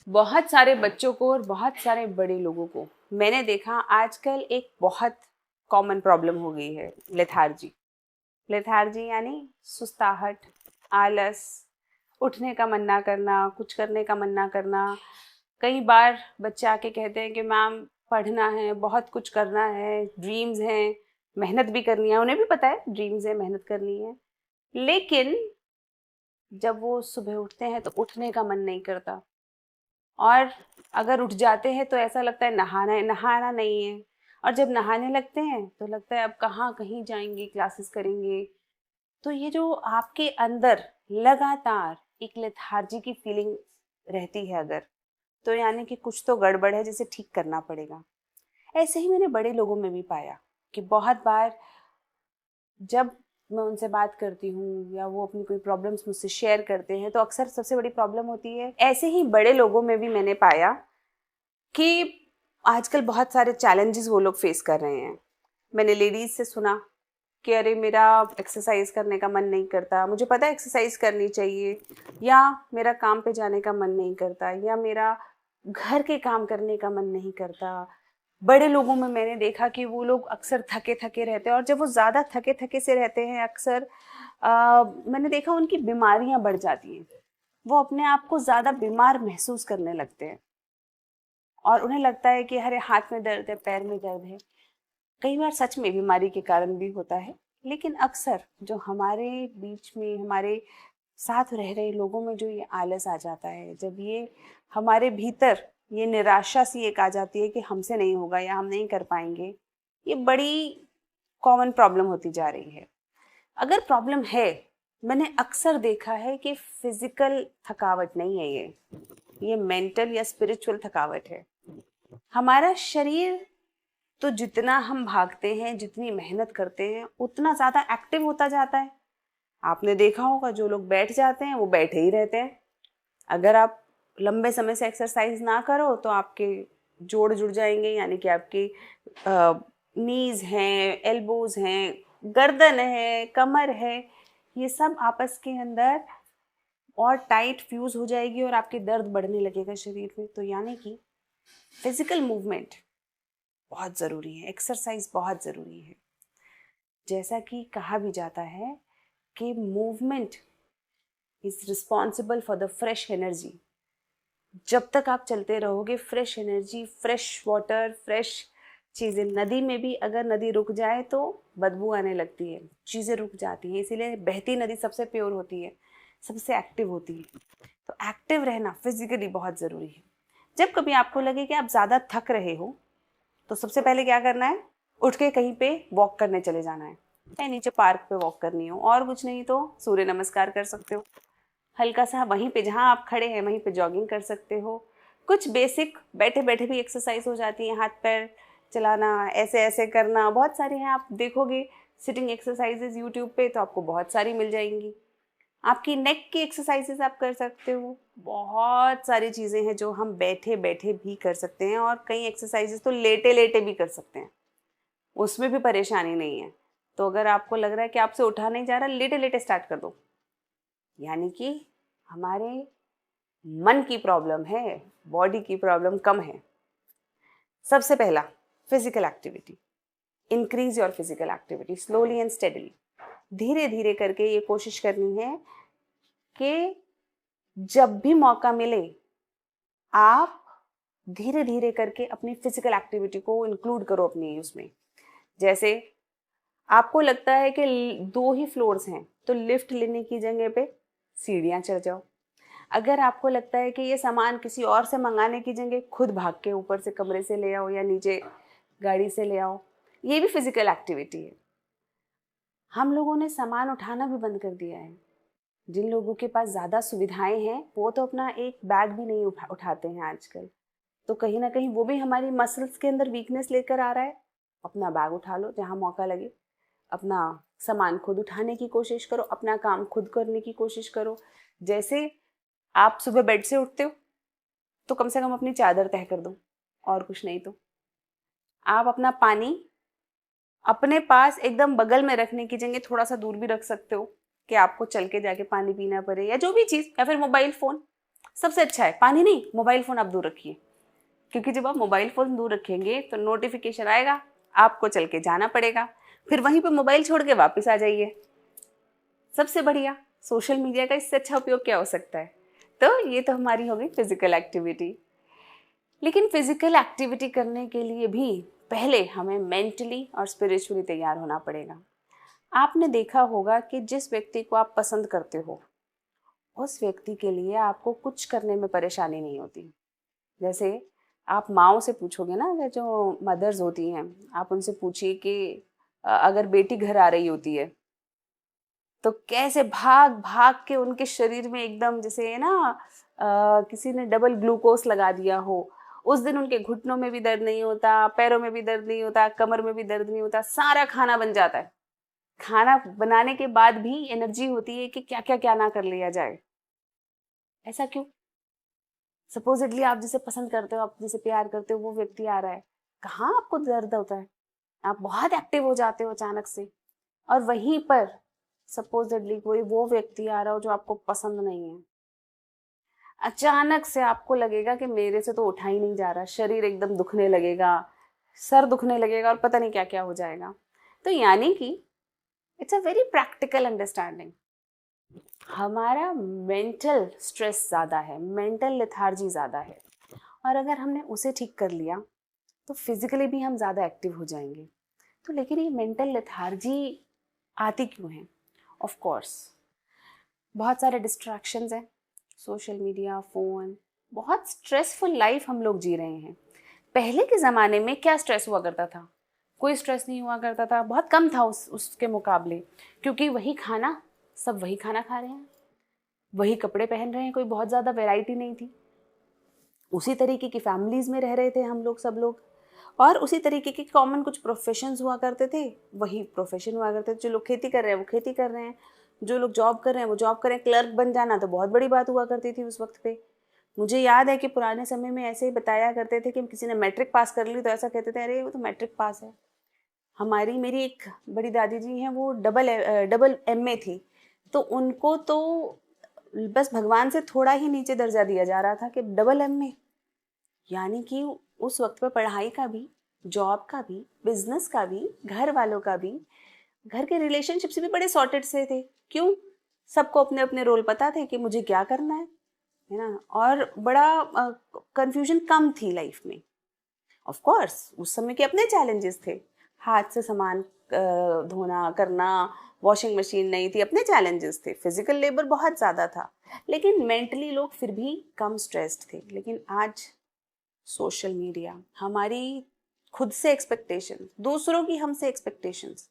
बहुत सारे बच्चों को और बहुत सारे बड़े लोगों को मैंने देखा आजकल एक बहुत कॉमन प्रॉब्लम हो गई है, लेथार्जी। लेथार्जी यानी सुस्ताहट, आलस, उठने का मन ना करना, कुछ करने का मन ना करना। कई बार बच्चे आके कहते हैं कि मैम पढ़ना है, बहुत कुछ करना है, ड्रीम्स हैं, मेहनत भी करनी है। उन्हें भी पता है ड्रीम्स है, मेहनत करनी है, लेकिन जब वो सुबह उठते हैं तो उठने का मन नहीं करता। और अगर उठ जाते हैं तो ऐसा लगता है नहाना है, नहाना नहीं है। और जब नहाने लगते हैं तो लगता है अब कहाँ, कहीं जाएंगे, क्लासेस करेंगे। तो ये जो आपके अंदर लगातार एक लेथार्जी की फीलिंग रहती है अगर, तो यानी कि कुछ तो गड़बड़ है जिसे ठीक करना पड़ेगा। ऐसे ही मैंने बड़े लोगों में भी पाया कि बहुत बार जब मैं उनसे बात करती हूँ या वो अपनी कोई प्रॉब्लम्स मुझसे शेयर करते हैं तो अक्सर सबसे बड़ी प्रॉब्लम होती है। ऐसे ही बड़े लोगों में भी मैंने पाया कि आजकल बहुत सारे चैलेंजेस वो लोग फेस कर रहे हैं। मैंने लेडीज से सुना कि अरे मेरा एक्सरसाइज करने का मन नहीं करता, मुझे पता है एक्सरसाइज करनी चाहिए, या मेरा काम पे जाने का मन नहीं करता, या मेरा घर के काम करने का मन नहीं करता। बड़े लोगों में मैंने देखा कि वो लोग अक्सर थके थके रहते हैं, और जब वो ज़्यादा थके थके से रहते हैं अक्सर मैंने देखा उनकी बीमारियां बढ़ जाती हैं। वो अपने आप को ज़्यादा बीमार महसूस करने लगते हैं और उन्हें लगता है कि अरे हाथ में दर्द है, पैर में दर्द है। कई बार सच में बीमारी के कारण भी होता है, लेकिन अक्सर जो हमारे बीच में, हमारे साथ रह रहे लोगों में जो ये आलस आ जाता है, जब ये हमारे भीतर ये निराशा सी एक आ जाती है कि हमसे नहीं होगा या हम नहीं कर पाएंगे, ये बड़ी कॉमन प्रॉब्लम होती जा रही है। अगर प्रॉब्लम है, मैंने अक्सर देखा है कि फिजिकल थकावट नहीं है, ये मेंटल या स्पिरिचुअल थकावट है। हमारा शरीर तो जितना हम भागते हैं, जितनी मेहनत करते हैं, उतना ज़्यादा एक्टिव होता जाता है। आपने देखा होगा जो लोग बैठ जाते हैं वो बैठे ही रहते हैं। अगर आप लंबे समय से एक्सरसाइज ना करो तो आपके जोड़ जुड़ जाएंगे, यानी कि आपकी नीज हैं, एल्बोज हैं, गर्दन है, कमर है, ये सब आपस के अंदर और टाइट फ्यूज हो जाएगी और आपके दर्द बढ़ने लगेगा शरीर में। तो यानी कि फिजिकल मूवमेंट बहुत ज़रूरी है, एक्सरसाइज बहुत ज़रूरी है। जैसा कि कहा भी जाता है कि movement is responsible for the fresh energy. जब तक आप चलते रहोगे, fresh energy, fresh water, fresh चीज़ें, नदी में भी अगर नदी रुक जाए तो बदबू आने लगती है, चीज़ें रुक जाती हैं। इसीलिए बहती नदी सबसे प्योर होती है, सबसे एक्टिव होती है। तो एक्टिव रहना फिजिकली बहुत ज़रूरी है। जब कभी आपको लगे कि आप ज़्यादा थक रहे हो तो सबसे पहले क्या करना है, उठ के कहीं पे वॉक करने चले जाना है, या नीचे पार्क पे वॉक करनी हो, और कुछ नहीं तो सूर्य नमस्कार कर सकते हो। हल्का सा वहीं पे जहाँ आप खड़े हैं वहीं पे जॉगिंग कर सकते हो। कुछ बेसिक बैठे बैठे भी एक्सरसाइज हो जाती है, हाथ पैर चलाना, ऐसे ऐसे करना, बहुत सारे हैं। आप देखोगे सिटिंग एक्सरसाइजेज यूट्यूब पे तो आपको बहुत सारी मिल जाएंगी। आपकी नेक की एक्सरसाइजेज आप कर सकते हो। बहुत सारी चीज़ें हैं जो हम बैठे बैठे भी कर सकते हैं, और कई एक्सरसाइजेज तो लेटे लेटे भी कर सकते हैं, उसमें भी परेशानी नहीं है। तो अगर आपको लग रहा है कि आपसे उठा नहीं जा रहा, लेटे लेटे स्टार्ट कर दो। यानी कि हमारे मन की प्रॉब्लम है, बॉडी की प्रॉब्लम कम है। सबसे पहला, physical activity. Increase your physical activity slowly and steadily. धीरे धीरे करके ये कोशिश करनी है कि जब भी मौका मिले आप धीरे धीरे करके अपनी फिजिकल एक्टिविटी को इंक्लूड करो अपनी उसमें। जैसे आपको लगता है कि 2 ही फ्लोर्स हैं तो लिफ्ट लेने की जगह पे सीढ़ियाँ चढ़ जाओ। अगर आपको लगता है कि ये सामान किसी और से मंगाने की जगह खुद भाग के ऊपर से कमरे से ले आओ या नीचे गाड़ी से ले आओ, ये भी फिजिकल एक्टिविटी है। हम लोगों ने सामान उठाना भी बंद कर दिया है। जिन लोगों के पास ज़्यादा सुविधाएं हैं वो तो अपना एक बैग भी नहीं उठाते हैं आजकल। तो कहीं ना कहीं वो भी हमारी मसल्स के अंदर वीकनेस लेकर आ रहा है। अपना बैग उठा लो जहाँ मौका लगे, अपना सामान खुद उठाने की कोशिश करो, अपना काम खुद करने की कोशिश करो। जैसे आप सुबह बेड से उठते हो तो कम से कम अपनी चादर तह कर दो, और कुछ नहीं तो आप अपना पानी अपने पास एकदम बगल में रखने की जगह थोड़ा सा दूर भी रख सकते हो कि आपको चल के जाके पानी पीना पड़े, या जो भी चीज़, या फिर मोबाइल फ़ोन सबसे अच्छा है, पानी नहीं, मोबाइल फ़ोन आप दूर रखिए, क्योंकि जब आप मोबाइल फ़ोन दूर रखेंगे तो नोटिफिकेशन आएगा, आपको चल के जाना पड़ेगा, फिर वहीं पे मोबाइल छोड़ के वापस आ जाइए। सबसे बढ़िया सोशल मीडिया का इससे अच्छा उपयोग क्या हो सकता है। तो ये तो हमारी हो गई फिजिकल एक्टिविटी। लेकिन फिजिकल एक्टिविटी करने के लिए भी पहले हमें मेंटली और स्पिरिचुअली तैयार होना पड़ेगा। आपने देखा होगा कि जिस व्यक्ति को आप पसंद करते हो उस व्यक्ति के लिए आपको कुछ करने में परेशानी नहीं होती। जैसे आप माँओं से पूछोगे ना, अगर जो मदर्स होती हैं, आप उनसे पूछिए कि अगर बेटी घर आ रही होती है तो कैसे भाग भाग के उनके शरीर में एकदम जैसे है ना किसी ने डबल ग्लूकोस लगा दिया हो। उस दिन उनके घुटनों में भी दर्द नहीं होता, पैरों में भी दर्द नहीं होता, कमर में भी दर्द नहीं होता, सारा खाना बन जाता है। खाना बनाने के बाद भी एनर्जी होती है कि क्या क्या क्या ना कर लिया जाए। ऐसा क्यों? सपोजिटली आप जिसे पसंद करते हो, आप जिसे प्यार करते हो, वो व्यक्ति आ रहा है, कहाँ आपको दर्द होता है, आप बहुत एक्टिव हो जाते हो अचानक से। और वहीं पर सपोजिटली कोई वो व्यक्ति आ रहा हो जो आपको पसंद नहीं है, अचानक से आपको लगेगा कि मेरे से तो उठा ही नहीं जा रहा, शरीर एकदम दुखने लगेगा, सर दुखने लगेगा और पता नहीं क्या क्या हो जाएगा। तो यानी कि it's a very practical understanding. हमारा मेंटल स्ट्रेस ज़्यादा है, मेंटल लेथार्जी ज़्यादा है, और अगर हमने उसे ठीक कर लिया तो फिजिकली भी हम ज़्यादा एक्टिव हो जाएंगे। तो लेकिन ये मेंटल लेथार्जी आती क्यों है? ऑफ कोर्स बहुत सारे डिस्ट्रैक्शंस हैं, सोशल मीडिया, फ़ोन, बहुत स्ट्रेसफुल लाइफ हम लोग जी रहे हैं। पहले के ज़माने में क्या स्ट्रेस हुआ करता था? कोई स्ट्रेस नहीं हुआ करता था, बहुत कम था उसके मुकाबले, क्योंकि वही खाना, सब वही खाना खा रहे हैं, वही कपड़े पहन रहे हैं, कोई बहुत ज़्यादा वैरायटी नहीं थी। उसी तरीके की फैमिलीज़ में रह रहे थे हम लोग, सब लोग, और उसी तरीके के कॉमन कुछ प्रोफेशंस हुआ करते थे, वही प्रोफेशन हुआ करते थे। जो लोग खेती कर रहे हैं वो खेती कर रहे हैं, जो लोग जॉब कर रहे हैं वो जॉब कर रहे हैं। क्लर्क बन जाना तो बहुत बड़ी बात हुआ करती थी उस वक्त पे। मुझे याद है कि पुराने समय में ऐसे ही बताया करते थे कि किसी ने मैट्रिक पास कर ली तो ऐसा कहते थे, अरे वो तो मैट्रिक पास है। हमारी मेरी एक बड़ी दादी जी हैं, वो डबल एमए थी, तो उनको तो बस भगवान से थोड़ा ही नीचे दर्जा दिया जा रहा था कि डबल एमए, यानी कि उस वक्त पर पढ़ाई का भी, जॉब का भी, बिजनेस का भी, घर वालों का भी, घर के रिलेशनशिप्स भी बड़े सॉर्टेड से थे। क्यों? सबको अपने अपने रोल पता थे कि मुझे क्या करना है ना, और बड़ा कंफ्यूजन कम थी लाइफ में। ऑफ कोर्स उस समय के अपने चैलेंजेस थे, हाथ से सामान धोना करना, वॉशिंग मशीन नहीं थी, अपने चैलेंजेस थे, फिजिकल लेबर बहुत ज़्यादा था, लेकिन मेंटली लोग फिर भी कम स्ट्रेस्ड थे। लेकिन आज सोशल मीडिया, हमारी खुद से एक्सपेक्टेशन, दूसरों की हमसे एक्सपेक्टेशंस,